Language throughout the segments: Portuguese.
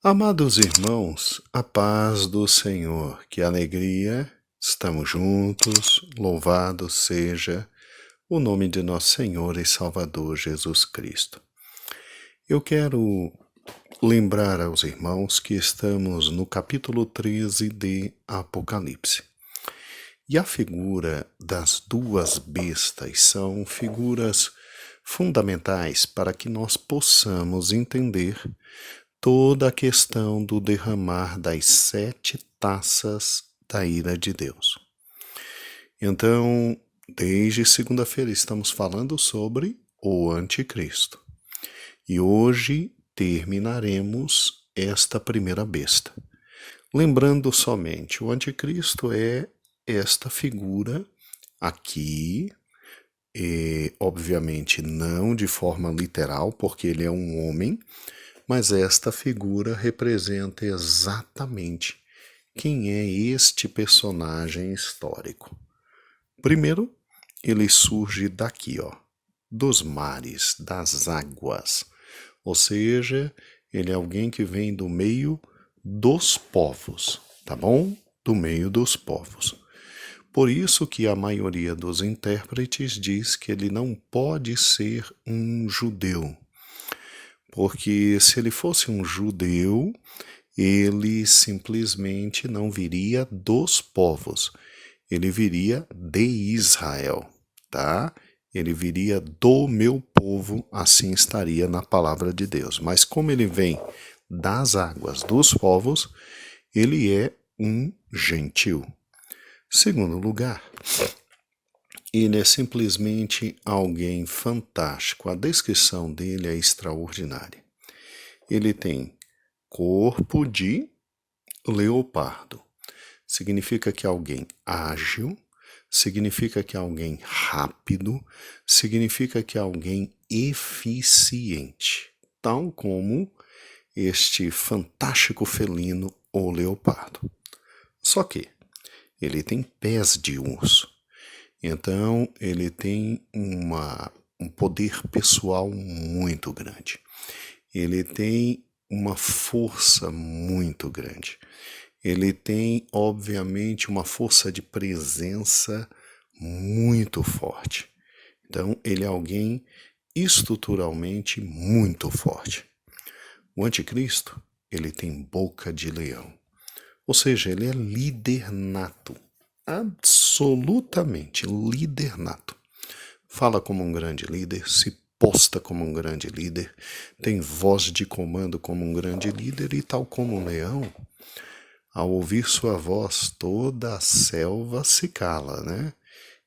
Amados irmãos, a paz do Senhor, que alegria, estamos juntos, louvado seja o nome de nosso Senhor e Salvador Jesus Cristo. Eu quero lembrar aos irmãos que estamos no capítulo 13 de Apocalipse. E a figura das duas bestas são figuras fundamentais para que nós possamos entender toda a questão do derramar das 7 taças da ira de Deus. Então, desde segunda-feira estamos falando sobre o anticristo. E hoje terminaremos esta primeira besta. Lembrando somente, o anticristo é esta figura aqui, e obviamente não de forma literal, porque ele é um homem, mas esta figura representa exatamente quem é este personagem histórico. Primeiro, ele surge daqui, dos mares, das águas. Ou seja, ele é alguém que vem do meio dos povos, tá bom? Do meio dos povos. Por isso que a maioria dos intérpretes diz que ele não pode ser um judeu. Porque se ele fosse um judeu, ele simplesmente não viria dos povos, ele viria de Israel, tá? Ele viria do meu povo, assim estaria na palavra de Deus. Mas como ele vem das águas dos povos, ele é um gentil. Segundo lugar, ele é simplesmente alguém fantástico. A descrição dele é extraordinária. Ele tem corpo de leopardo. Significa que é alguém ágil, significa que é alguém rápido, significa que é alguém eficiente, tal como este fantástico felino, o leopardo. Só que ele tem pés de urso, então ele tem um poder pessoal muito grande. Ele tem uma força muito grande. Ele tem, obviamente, uma força de presença muito forte. Então, ele é alguém estruturalmente muito forte. O anticristo, ele tem boca de leão. Ou seja, ele é líder nato. Absolutamente líder nato. Fala como um grande líder, se posta como um grande líder, tem voz de comando como um grande líder e tal como um leão, ao ouvir sua voz toda a selva se cala, né?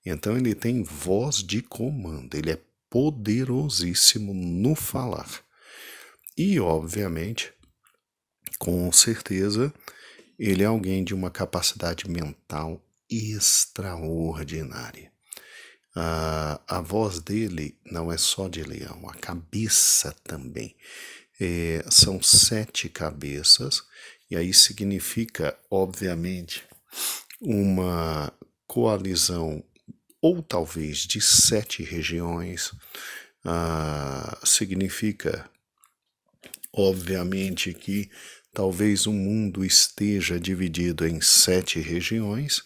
Então ele tem voz de comando, ele é poderosíssimo no falar. E, obviamente, com certeza, ele é alguém de uma capacidade mental extraordinária. A voz dele não é só de leão, a cabeça também. São 7 cabeças, e aí significa, obviamente, uma coalizão ou talvez de 7 regiões. Significa, obviamente, que talvez o mundo esteja dividido em 7 regiões,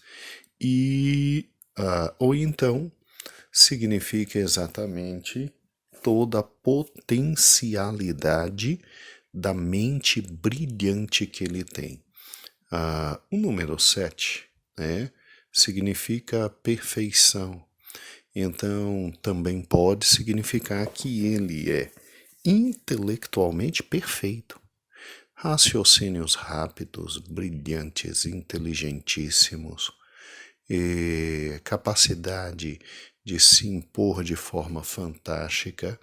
ou então significa exatamente toda a potencialidade da mente brilhante que ele tem. O número 7, né, significa perfeição. Então, também pode significar que ele é intelectualmente perfeito. Raciocínios rápidos, brilhantes, inteligentíssimos, capacidade de se impor de forma fantástica,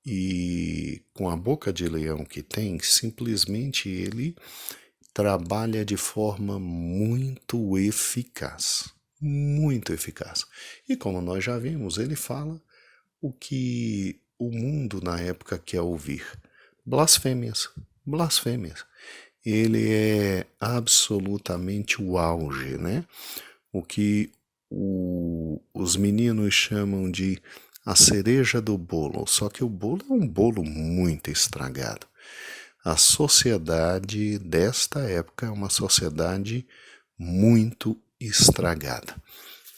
e com a boca de leão que tem, simplesmente ele trabalha de forma muito eficaz. Muito eficaz. E como nós já vimos, ele fala o que o mundo na época quer ouvir. Blasfêmias. Blasfêmias. Ele é absolutamente o auge, né? O que os meninos chamam de a cereja do bolo. Só que o bolo é um bolo muito estragado. A sociedade desta época é uma sociedade muito estragada.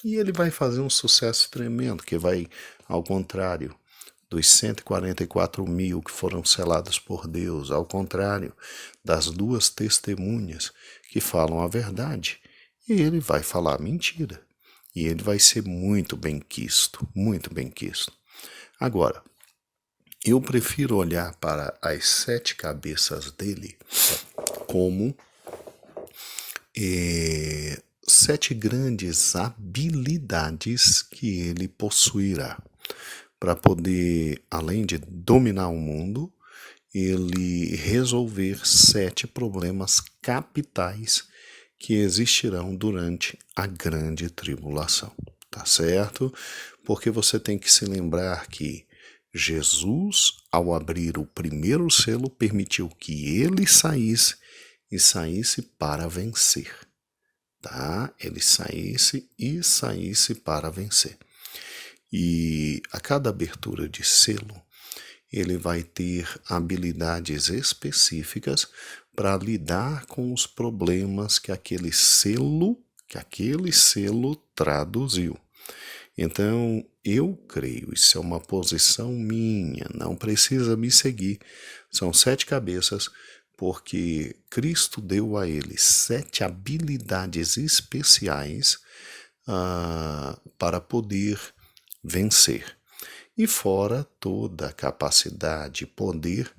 E ele vai fazer um sucesso tremendo, que vai, ao contrário dos 144 mil que foram selados por Deus, ao contrário das duas testemunhas que falam a verdade, e ele vai falar mentira. E ele vai ser muito bem quisto, muito bem quisto. Agora, eu prefiro olhar para as 7 cabeças dele como 7 grandes habilidades que ele possuirá para poder, além de dominar o mundo, ele resolver 7 problemas capitais que existirão durante a grande tribulação, tá certo? Porque você tem que se lembrar que Jesus, ao abrir o primeiro selo, permitiu que ele saísse e saísse para vencer, tá? Ele saísse e saísse para vencer. E a cada abertura de selo, ele vai ter habilidades específicas para lidar com os problemas que aquele selo traduziu. Então, eu creio, isso é uma posição minha, não precisa me seguir. São 7 cabeças, porque Cristo deu a ele 7 habilidades especiais para poder vencer. E fora toda a capacidade e poder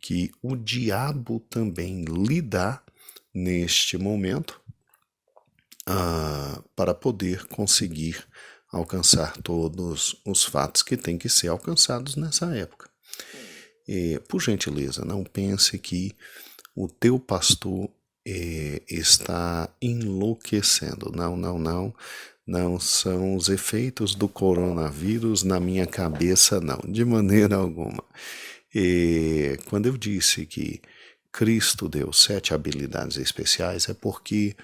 que o diabo também lhe dá neste momento para poder conseguir alcançar todos os fatos que têm que ser alcançados nessa época. Por gentileza, não pense que o teu pastor está enlouquecendo. Não são os efeitos do coronavírus na minha cabeça, não, de maneira alguma. Quando eu disse que Cristo deu 7 habilidades especiais, é porque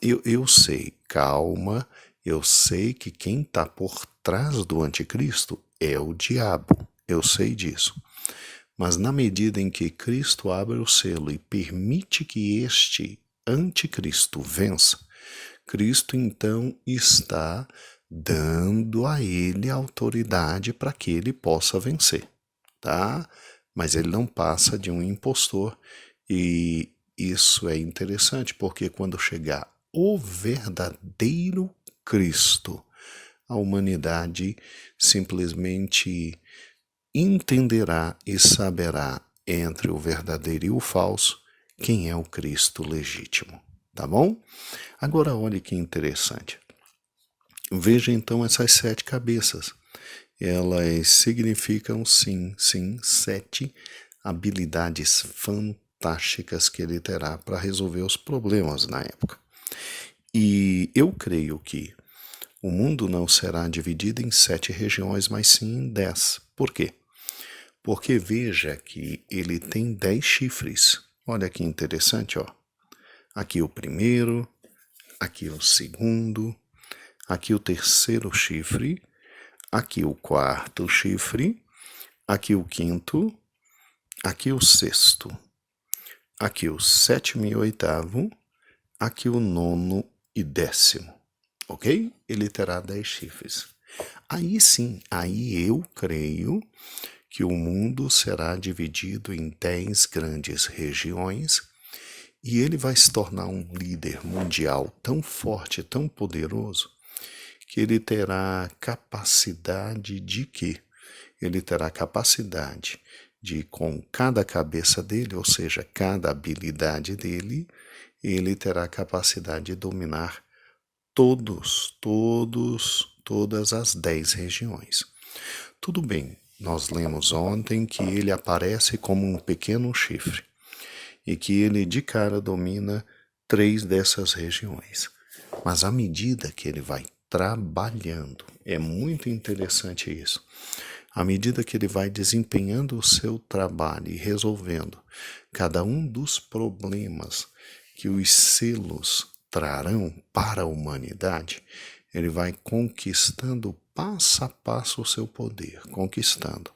eu sei, calma, eu sei que quem está por trás do anticristo é o diabo, eu sei disso. Mas na medida em que Cristo abre o selo e permite que este anticristo vença, Cristo então está dando a ele autoridade para que ele possa vencer, tá? Mas ele não passa de um impostor, e isso é interessante porque quando chegar o verdadeiro Cristo, a humanidade simplesmente entenderá e saberá entre o verdadeiro e o falso quem é o Cristo legítimo, tá bom? Agora olhe que interessante. Veja então essas 7 cabeças. Elas significam sim, 7 habilidades fantásticas que ele terá para resolver os problemas na época. E eu creio que o mundo não será dividido em 7 regiões, mas sim em 10. Por quê? Porque veja que ele tem 10 chifres. Olha que interessante, ó. Aqui o primeiro, aqui o segundo, aqui o terceiro chifre, aqui o quarto chifre, aqui o quinto, aqui o sexto, aqui o sétimo e oitavo, aqui o nono e 10º, ok? Ele terá 10 chifres. Aí sim, aí eu creio que o mundo será dividido em 10 grandes regiões e ele vai se tornar um líder mundial tão forte, tão poderoso, que ele terá capacidade de quê? Ele terá capacidade de, com cada cabeça dele, ou seja, cada habilidade dele, ele terá capacidade de dominar todas as 10 regiões. Tudo bem, nós lemos ontem que ele aparece como um pequeno chifre e que ele de cara domina 3 dessas regiões. Mas à medida que ele vai trabalhando, é muito interessante isso, à medida que ele vai desempenhando o seu trabalho e resolvendo cada um dos problemas que os selos trarão para a humanidade, ele vai conquistando passo a passo o seu poder, conquistando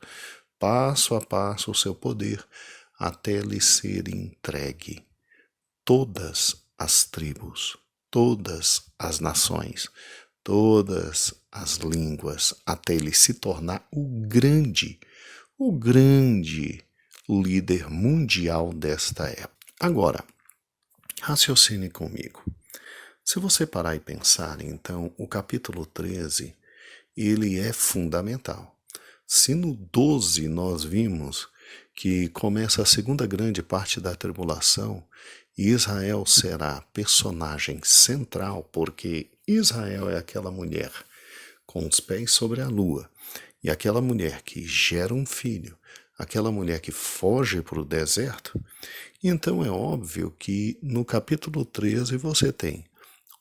passo a passo o seu poder, até lhe ser entregue todas as tribos, todas as nações, todas as línguas, até ele se tornar o grande líder mundial desta época. Agora, raciocine comigo. Se você parar e pensar, então, o capítulo 13, ele é fundamental. Se no 12 nós vimos que começa a segunda grande parte da tribulação, e Israel será personagem central, porque Israel é aquela mulher com os pés sobre a lua, e aquela mulher que gera um filho, aquela mulher que foge para o deserto. Então é óbvio que no capítulo 13 você tem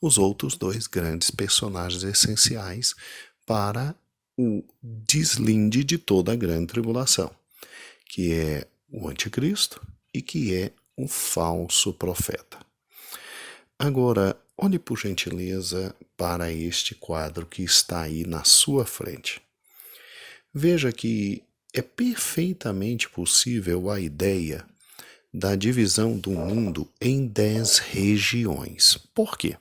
os outros dois grandes personagens essenciais para o deslinde de toda a grande tribulação, que é o anticristo e que é o falso profeta. Agora, olhe por gentileza para este quadro que está aí na sua frente. Veja que é perfeitamente possível a ideia da divisão do mundo em 10 regiões. Por quê?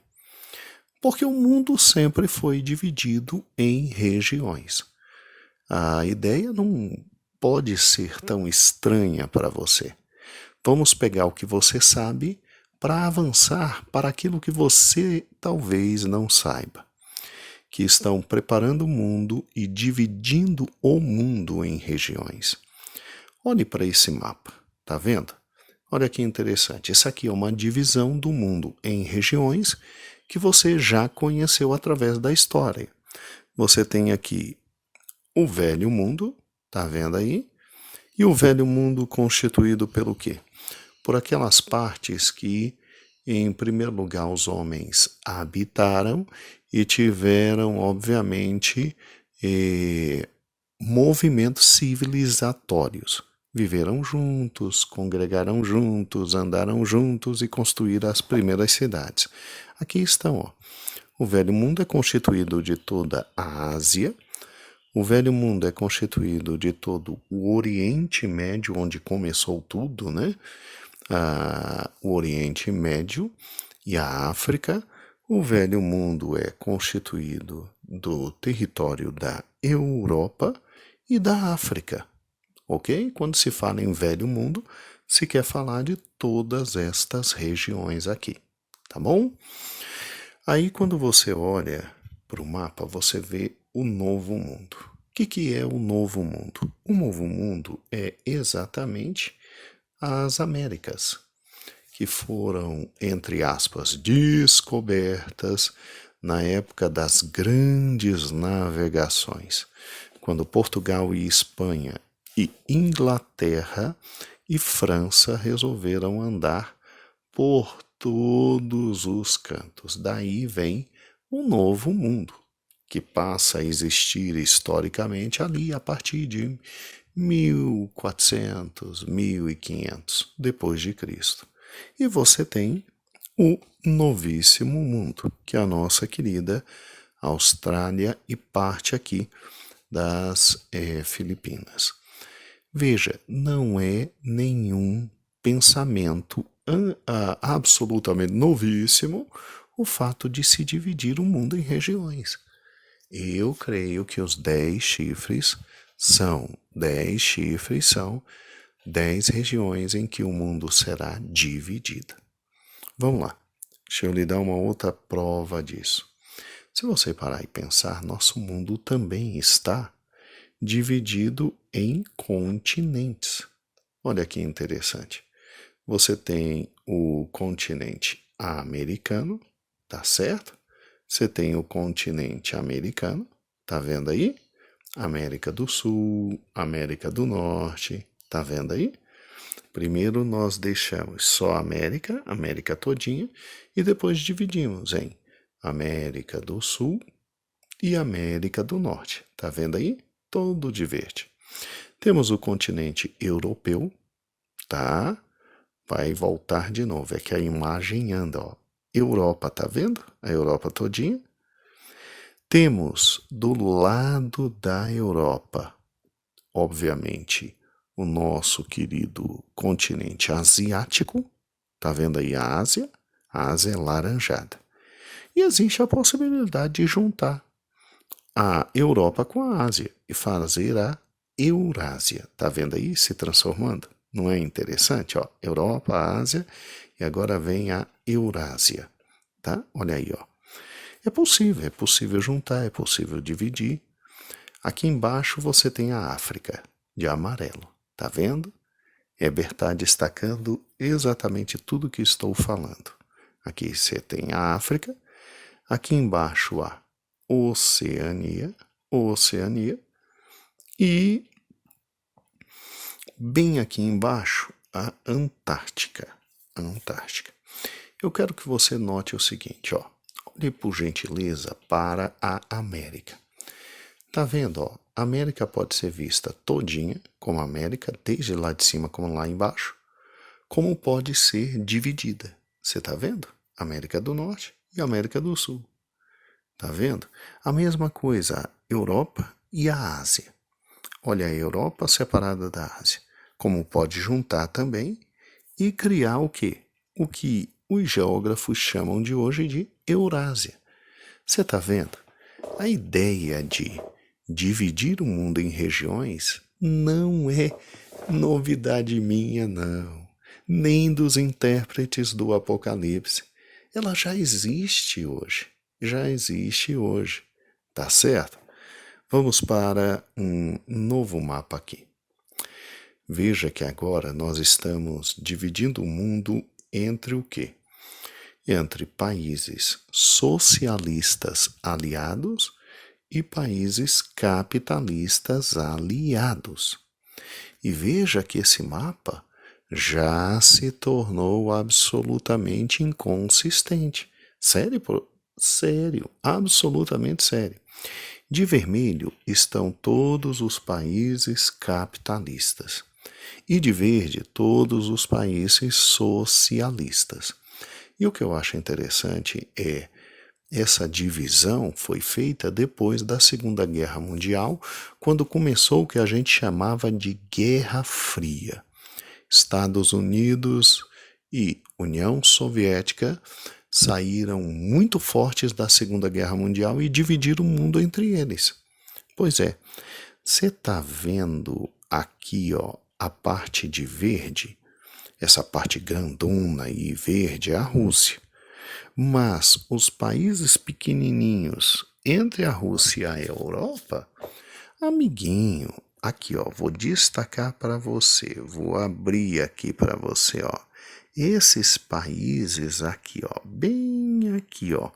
Porque o mundo sempre foi dividido em regiões. A ideia não pode ser tão estranha para você. Vamos pegar o que você sabe para avançar para aquilo que você talvez não saiba. Que estão preparando o mundo e dividindo o mundo em regiões. Olhe para esse mapa, tá vendo? Olha que interessante, isso aqui é uma divisão do mundo em regiões que você já conheceu através da história. Você tem aqui o velho mundo, tá vendo aí? E o velho mundo constituído pelo quê? Por aquelas partes que, em primeiro lugar, os homens habitaram e tiveram, obviamente, movimentos civilizatórios. Viveram juntos, congregaram juntos, andaram juntos e construíram as primeiras cidades. Aqui estão, ó. O Velho Mundo é constituído de toda a Ásia. O Velho Mundo é constituído de todo o Oriente Médio, onde começou tudo, né? O Oriente Médio e a África. O Velho Mundo é constituído do território da Europa e da África, ok? Quando se fala em Velho Mundo, se quer falar de todas estas regiões aqui, tá bom? Aí quando você olha para o mapa, você vê o Novo Mundo. O que é o Novo Mundo? O Novo Mundo é exatamente as Américas, que foram, entre aspas, descobertas na época das grandes navegações, quando Portugal e Espanha e Inglaterra e França resolveram andar por todos os cantos. Daí vem o Novo Mundo, que passa a existir historicamente ali a partir de 1400, 1500 depois de Cristo. E você tem o Novíssimo Mundo, que é a nossa querida Austrália e parte aqui das Filipinas. Veja, não é nenhum pensamento absolutamente novíssimo o fato de se dividir o mundo em regiões. Eu creio que os 10 chifres são 10 regiões em que o mundo será dividido. Vamos lá, deixa eu lhe dar uma outra prova disso. Se você parar e pensar, nosso mundo também está dividido em continentes. Olha que interessante. Você tem o continente americano, tá certo? Você tem o continente americano, tá vendo aí? América do Sul, América do Norte, tá vendo aí? Primeiro nós deixamos só a América todinha, e depois dividimos em América do Sul e América do Norte. Tá vendo aí? Todo de verde. Temos o continente europeu, tá? Vai voltar de novo, é que a imagem anda, ó. Europa, tá vendo? A Europa todinha. Temos do lado da Europa, obviamente, o nosso querido continente asiático. Tá vendo aí a Ásia? A Ásia é laranjada. E existe a possibilidade de juntar a Europa com a Ásia e fazer a Eurásia. Tá vendo aí se transformando? Não é interessante? Ó, Europa, Ásia e agora vem a Eurásia. Tá? Olha aí, ó. É possível juntar, é possível dividir. Aqui embaixo você tem a África, de amarelo. Tá vendo? Heber está destacando exatamente tudo que estou falando. Aqui você tem a África, aqui embaixo a Oceania, e bem aqui embaixo a Antártica. Eu quero que você note o seguinte, ó. Olhe por gentileza para a América. Tá vendo, ó? A América pode ser vista todinha como América, desde lá de cima como lá embaixo, como pode ser dividida. Você tá vendo? América do Norte e América do Sul. Tá vendo? A mesma coisa, a Europa e a Ásia. Olha a Europa separada da Ásia. Como pode juntar também e criar o quê? O que os geógrafos chamam de hoje de Eurásia. Você tá vendo? A ideia de dividir o mundo em regiões não é novidade minha, não, nem dos intérpretes do Apocalipse. Ela já existe hoje, tá certo? Vamos para um novo mapa aqui. Veja que agora nós estamos dividindo o mundo entre o quê? Entre países socialistas aliados e países capitalistas aliados. E veja que esse mapa já se tornou absolutamente inconsistente. Sério, sério, absolutamente sério. De vermelho estão todos os países capitalistas e de verde todos os países socialistas. E o que eu acho interessante é essa divisão foi feita depois da Segunda Guerra Mundial, quando começou o que a gente chamava de Guerra Fria. Estados Unidos e União Soviética saíram muito fortes da Segunda Guerra Mundial e dividiram o mundo entre eles. Pois é, você está vendo aqui, ó, a parte de verde, essa parte grandona e verde é a Rússia. Mas os países pequenininhos entre a Rússia e a Europa, amiguinho, aqui ó, vou destacar para você, vou abrir aqui para você, ó. Esses países aqui, ó, bem aqui, ó,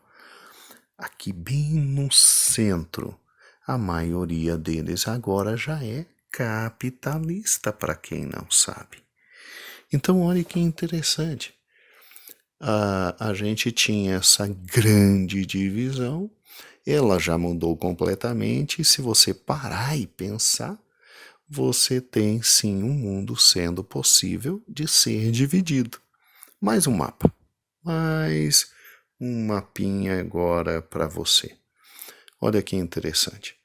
aqui bem no centro, a maioria deles agora já é capitalista, para quem não sabe. Então, olha que interessante. A gente tinha essa grande divisão, ela já mudou completamente, e se você parar e pensar, você tem sim um mundo sendo possível de ser dividido. Mais um mapa, mais um mapinha agora para você. Olha que interessante.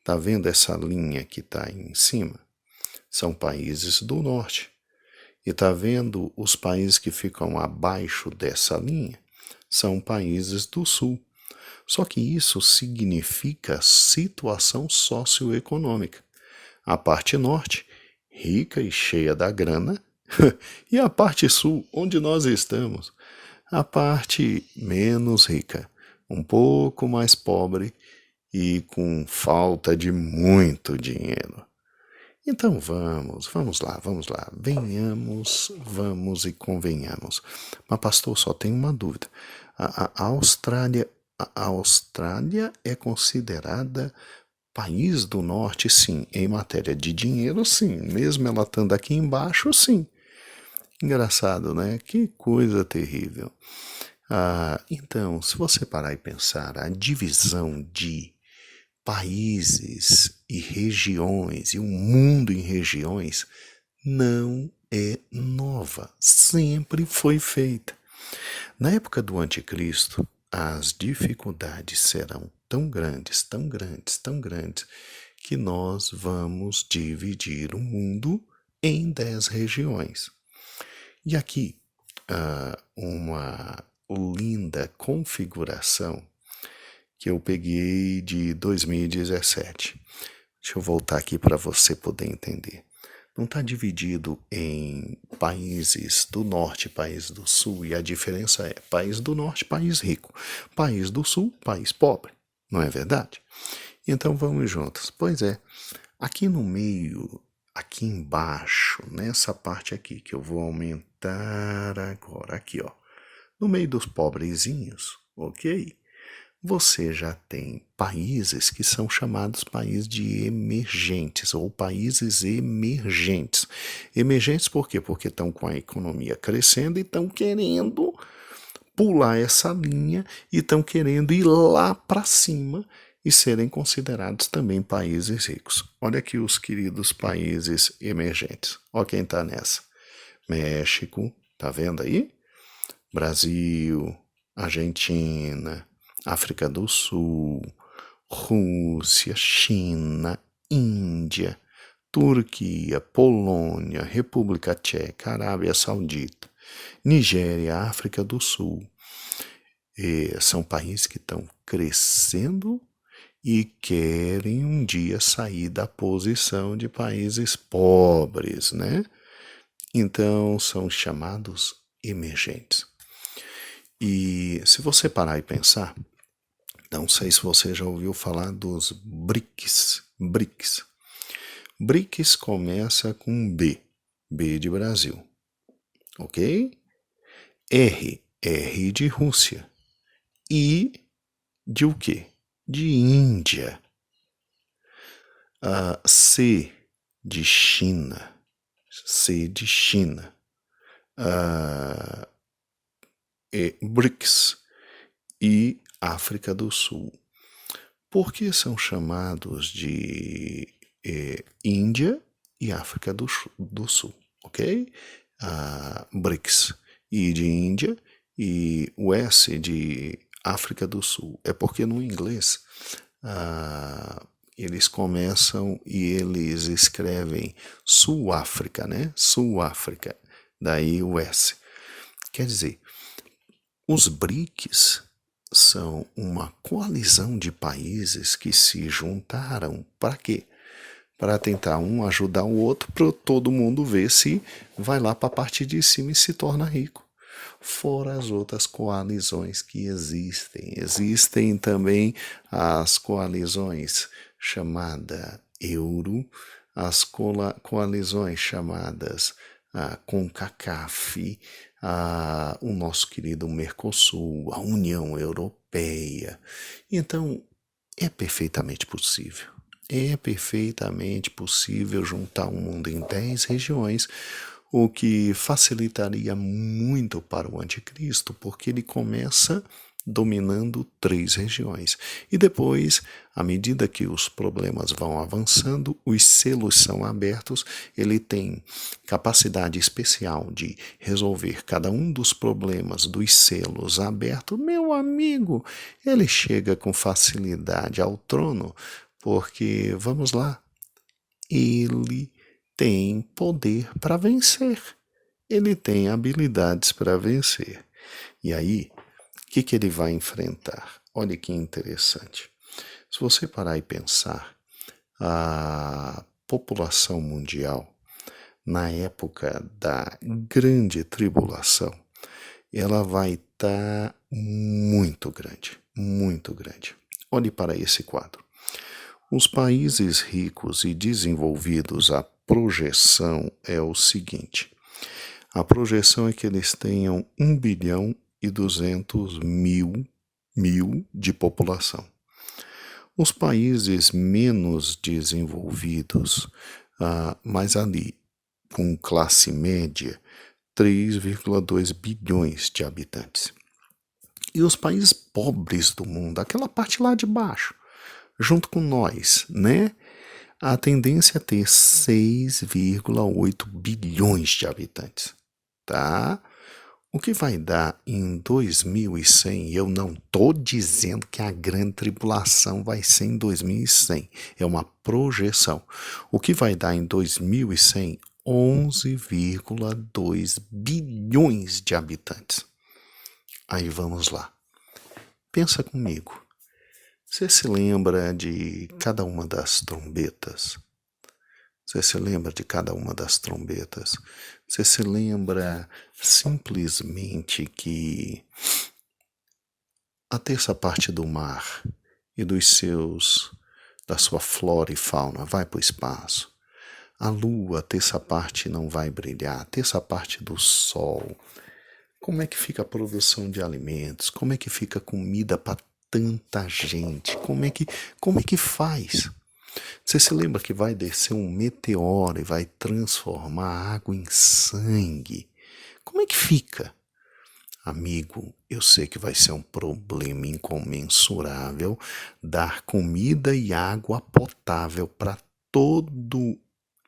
Tá vendo essa linha que está aí em cima? São países do norte. E tá vendo os países que ficam abaixo dessa linha? São países do sul. Só que isso significa situação socioeconômica. A parte norte, rica e cheia da grana, e a parte sul, onde nós estamos, a parte menos rica, um pouco mais pobre e com falta de muito dinheiro. Então vamos lá, venhamos, vamos e convenhamos. Mas pastor, só tem uma dúvida. A Austrália é considerada país do norte, sim, em matéria de dinheiro, sim, mesmo ela estando aqui embaixo, sim. Engraçado, né? Que coisa terrível. Então, se você parar e pensar, a divisão de países e regiões e o mundo em regiões não é nova, sempre foi feita. Na época do anticristo, as dificuldades serão tão grandes, tão grandes, tão grandes, que nós vamos dividir o mundo em 10 regiões. E aqui, uma linda configuração que eu peguei de 2017. Deixa eu voltar aqui para você poder entender. Não está dividido em países do norte, país do sul, e a diferença é país do norte, país rico, país do sul, país pobre, não é verdade? Então vamos juntos. Pois é, aqui no meio, aqui embaixo, nessa parte aqui que eu vou aumentar agora, aqui ó, no meio dos pobrezinhos, ok? Você já tem países que são chamados países de emergentes ou países emergentes. Emergentes por quê? Porque estão com a economia crescendo e estão querendo pular essa linha e estão querendo ir lá para cima e serem considerados também países ricos. Olha aqui os queridos países emergentes. Olha quem está nessa. México, tá vendo aí? Brasil, Argentina, África do Sul, Rússia, China, Índia, Turquia, Polônia, República Tcheca, Arábia Saudita, Nigéria, África do Sul. São países que estão crescendo e querem um dia sair da posição de países pobres, né? Então são chamados emergentes. E se você parar e pensar, não sei se você já ouviu falar dos BRICS. BRICS começa com B, B de Brasil, ok? R de Rússia. I de o quê? De Índia. C de China. C de China. BRICS e África do Sul. Por que são chamados de Índia e África do Sul? Ok? BRICS, I de Índia e o S de África do Sul. É porque no inglês eles começam e eles escrevem Sul-África, né? Sul-África, daí o S. Quer dizer, os BRICS são uma coalizão de países que se juntaram para quê? Para tentar um ajudar o outro, para todo mundo ver se vai lá para a parte de cima e se torna rico. Fora as outras coalizões que existem. Existem também as coalizões chamada Euro, as coalizões chamadas CONCACAF, o nosso querido Mercosul, a União Europeia. Então, é perfeitamente possível. É perfeitamente possível juntar o mundo em 10 regiões, o que facilitaria muito para o anticristo, porque ele começa dominando 3 regiões. E depois, à medida que os problemas vão avançando, os selos são abertos, ele tem capacidade especial de resolver cada um dos problemas dos selos abertos. Meu amigo, ele chega com facilidade ao trono, porque, vamos lá, ele tem poder para vencer. Ele tem habilidades para vencer. E aí, o que ele vai enfrentar? Olha que interessante. Se você parar e pensar, a população mundial, na época da grande tribulação, ela vai estar muito grande, muito grande. Olhe para esse quadro. Os países ricos e desenvolvidos, a projeção é o seguinte. A projeção é que eles tenham 1.200.000.000 de população. Os países menos desenvolvidos, mas ali com classe média, 3,2 bilhões de habitantes. E os países pobres do mundo, aquela parte lá de baixo, junto com nós, né? A tendência é ter 6,8 bilhões de habitantes, tá? O que vai dar em 2100, eu não estou dizendo que a grande tribulação vai ser em 2100, é uma projeção. O que vai dar em 2100, 11,2 bilhões de habitantes. Aí vamos lá. Pensa comigo. Você se lembra de cada uma das trombetas? Você se lembra de cada uma das trombetas? Você se lembra simplesmente que a terça parte do mar e da sua flora e fauna vai para o espaço? A lua, a terça parte não vai brilhar, a terça parte do sol. Como é que fica a produção de alimentos? Como é que fica a comida para tanta gente? Como é que faz? Você se lembra que vai descer um meteoro e vai transformar a água em sangue? Como é que fica? Amigo, eu sei que vai ser um problema incomensurável dar comida e água potável para todo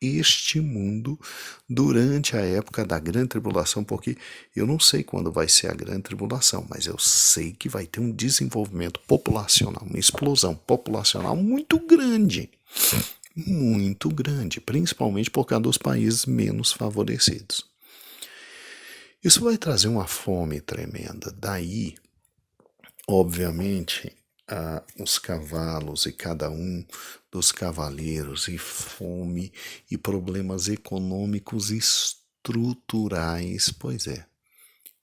este mundo durante a época da grande tribulação, porque eu não sei quando vai ser a grande tribulação, mas eu sei que vai ter um desenvolvimento populacional, uma explosão populacional muito grande, principalmente por causa dos países menos favorecidos. Isso vai trazer uma fome tremenda. Daí, obviamente, os cavalos e cada um dos cavaleiros e fome e problemas econômicos estruturais. Pois é,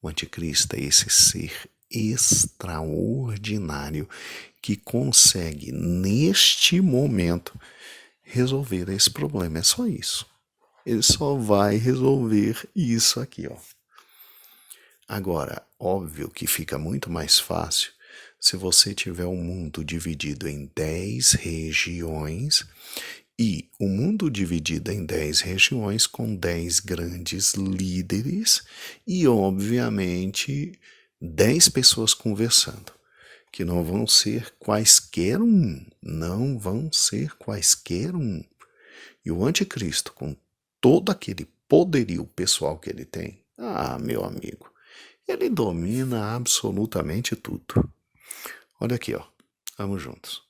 o anticristo é esse ser extraordinário que consegue, neste momento, resolver esse problema. É só isso. Ele só vai resolver isso aqui, ó. Agora, óbvio que fica muito mais fácil se você tiver um mundo dividido em 10 regiões e o mundo dividido em 10 regiões com 10 grandes líderes e, obviamente, 10 pessoas conversando, que não vão ser quaisquer um, não vão ser quaisquer um. E o anticristo, com todo aquele poderio pessoal que ele tem, meu amigo, ele domina absolutamente tudo. Olha aqui, ó. Vamos juntos.